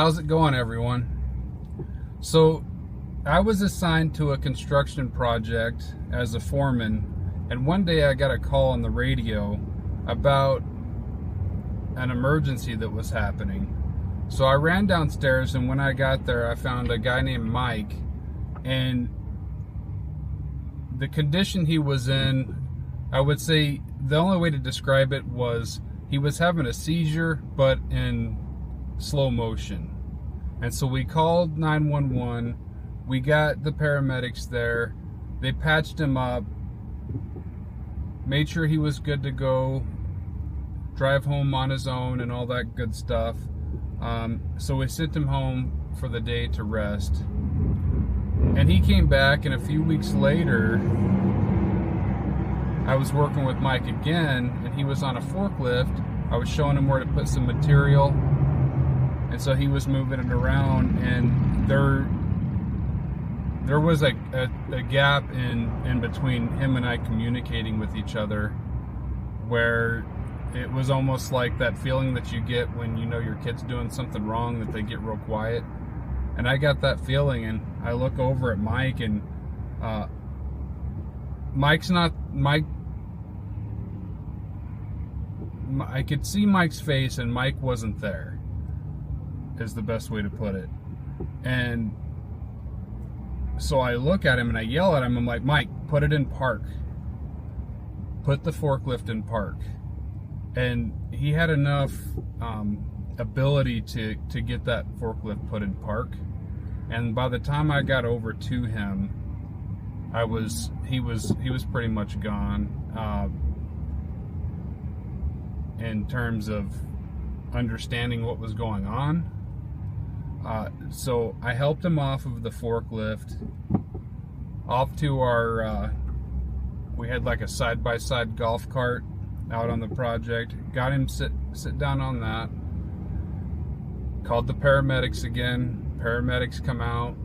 How's it going, everyone? So I was assigned to a construction project as a foreman, and one day I got a call on the radio about an emergency that was happening. So I ran downstairs, and when I got there I found a guy named Mike, and the condition he was in, I would say the only way to describe it was he was having a seizure, but in slow motion. And so we called 911. We got the paramedics there. They patched him up, made sure he was good to go, drive home on his own and all that good stuff. So we sent him home for the day to rest. And he came back, and a few weeks later I was working with Mike again, and he was on a forklift. I was showing him where to put some material, and so he was moving it around, and there was a gap in between him and I communicating with each other, where it was almost like that feeling that you get when you know your kid's doing something wrong, that they get real quiet. And I got that feeling, and I look over at Mike, and I could see Mike's face, and Mike wasn't there, is the best way to put it. And so I look at him and I yell at him. I'm like, Mike, put it in park. Put the forklift in park. And he had enough ability to get that forklift put in park. And by the time I got over to him, he was pretty much gone. In terms of understanding what was going on. So I helped him off of the forklift, off to our, we had like a side-by-side golf cart out on the project. Got him sit down on that. Called the paramedics again. Paramedics come out,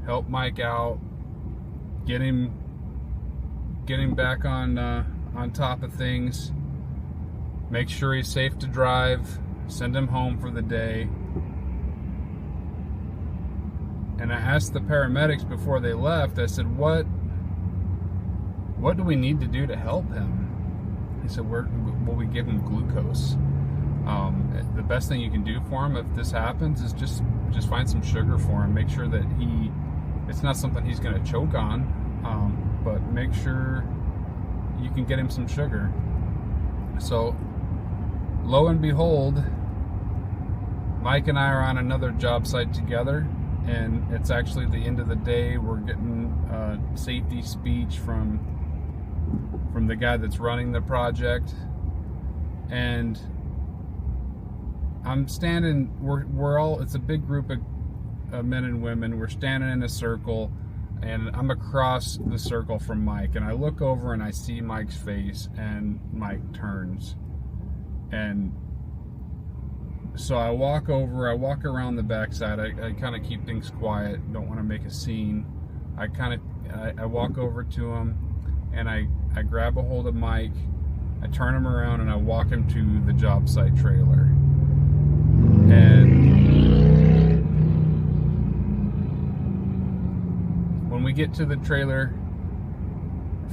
help Mike out, get him back on top of things. Make sure he's safe to drive, send him home for the day. And I asked the paramedics before they left, I said, what do we need to do to help him? He said, well, we give him glucose. The best thing you can do for him if this happens is just find some sugar for him. Make sure that it's not something he's going to choke on, but make sure you can get him some sugar. So lo and behold, Mike and I are on another job site together, and it's actually the end of the day. We're getting safety speech from the guy that's running the project, and I'm standing, we're all, it's a big group of men and women. We're standing in a circle, and I'm across the circle from Mike, and I look over and I see Mike's face, and Mike turns. And so I walk around the backside. I kind of keep things quiet, don't want to make a scene. I walk over to him, and I grab a hold of Mike, I turn him around, and I walk him to the job site trailer. And when we get to the trailer,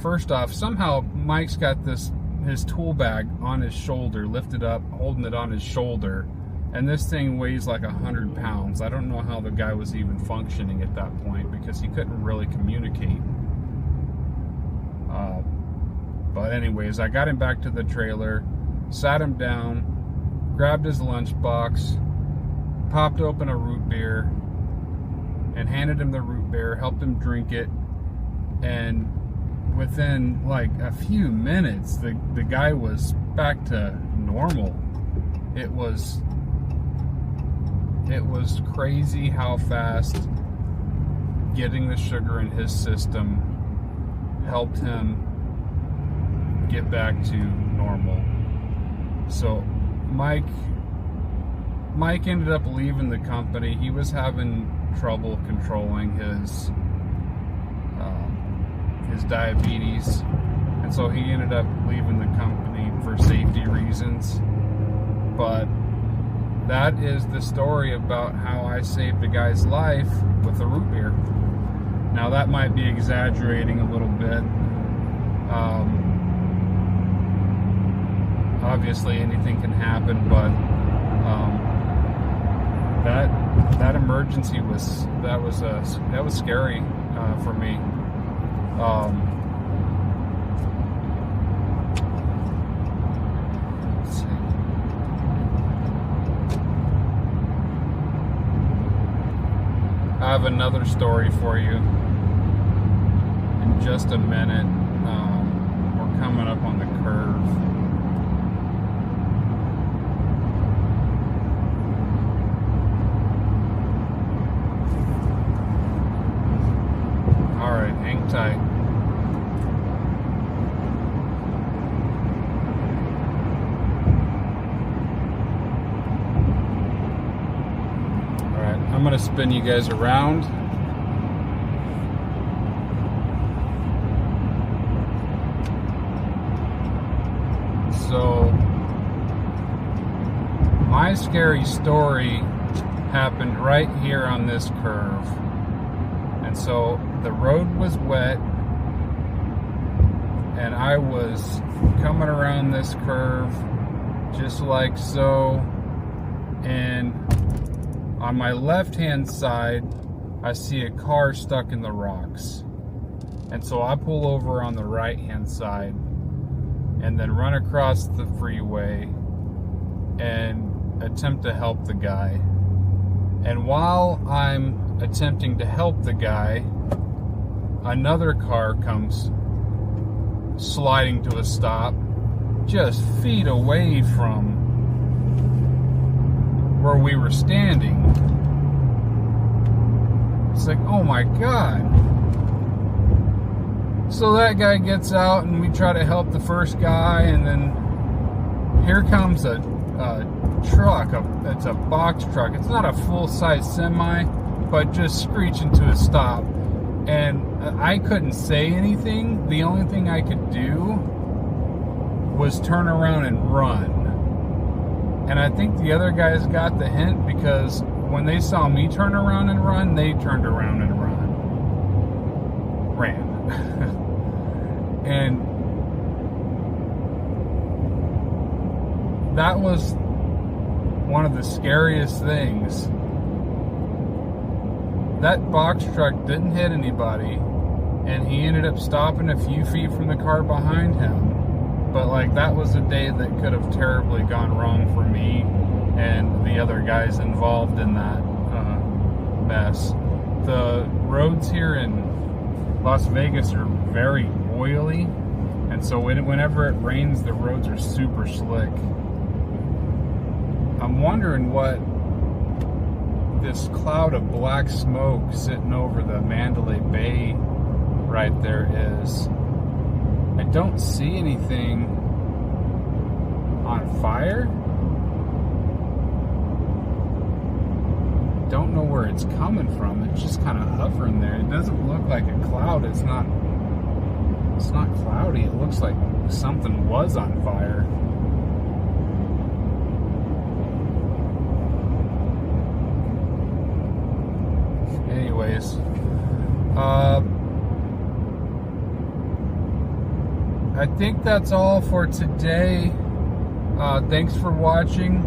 first off, somehow Mike's got his tool bag on his shoulder, lifted up, holding it on his shoulder, and this thing weighs like 100 pounds. I don't know how the guy was even functioning at that point, because he couldn't really communicate. But anyways, I got him back to the trailer, sat him down, grabbed his lunchbox, popped open a root beer, and handed him the root beer, helped him drink it, and within like a few minutes, the guy was back to normal. It was crazy how fast getting the sugar in his system helped him get back to normal. So Mike ended up leaving the company. He was having trouble controlling his diabetes, and so he ended up leaving the company for safety reasons. But that is the story about how I saved a guy's life with a root beer. Now that might be exaggerating a little bit. Obviously anything can happen, but that emergency was scary for me. Let's see. I have another story for you in just a minute. We're coming up on the curve. Alright, hang tight. Alright, I'm going to spin you guys around. So, my scary story happened right here on this curve. And so the road was wet, and I was coming around this curve just like so, and on my left hand side I see a car stuck in the rocks, and so I pull over on the right hand side and then run across the freeway and attempt to help the guy. And while I'm attempting to help the guy, another car comes sliding to a stop just feet away from where we were standing. It's like, oh my God. So that guy gets out and we try to help the first guy, and then here comes a truck. It's a box truck. It's not a full-size semi, but just screeching to a stop. And I couldn't say anything. The only thing I could do was turn around and run. And I think the other guys got the hint, because when they saw me turn around and run, they turned around and ran. And that was one of the scariest things. That box truck didn't hit anybody, and he ended up stopping a few feet from the car behind him. But like, that was a day that could have terribly gone wrong for me and the other guys involved in that mess. The roads here in Las Vegas are very oily, and so whenever it rains, the roads are super slick. I'm wondering what this cloud of black smoke sitting over the Mandalay Bay right there is. I don't see anything on fire. Don't know where it's coming from. It's just kind of hovering there. It doesn't look like a cloud. It's not cloudy. It looks like something was on fire. Anyways, I think that's all for today. Thanks for watching.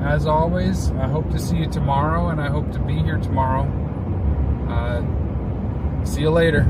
As always, I hope to see you tomorrow, and I hope to be here tomorrow. See you later.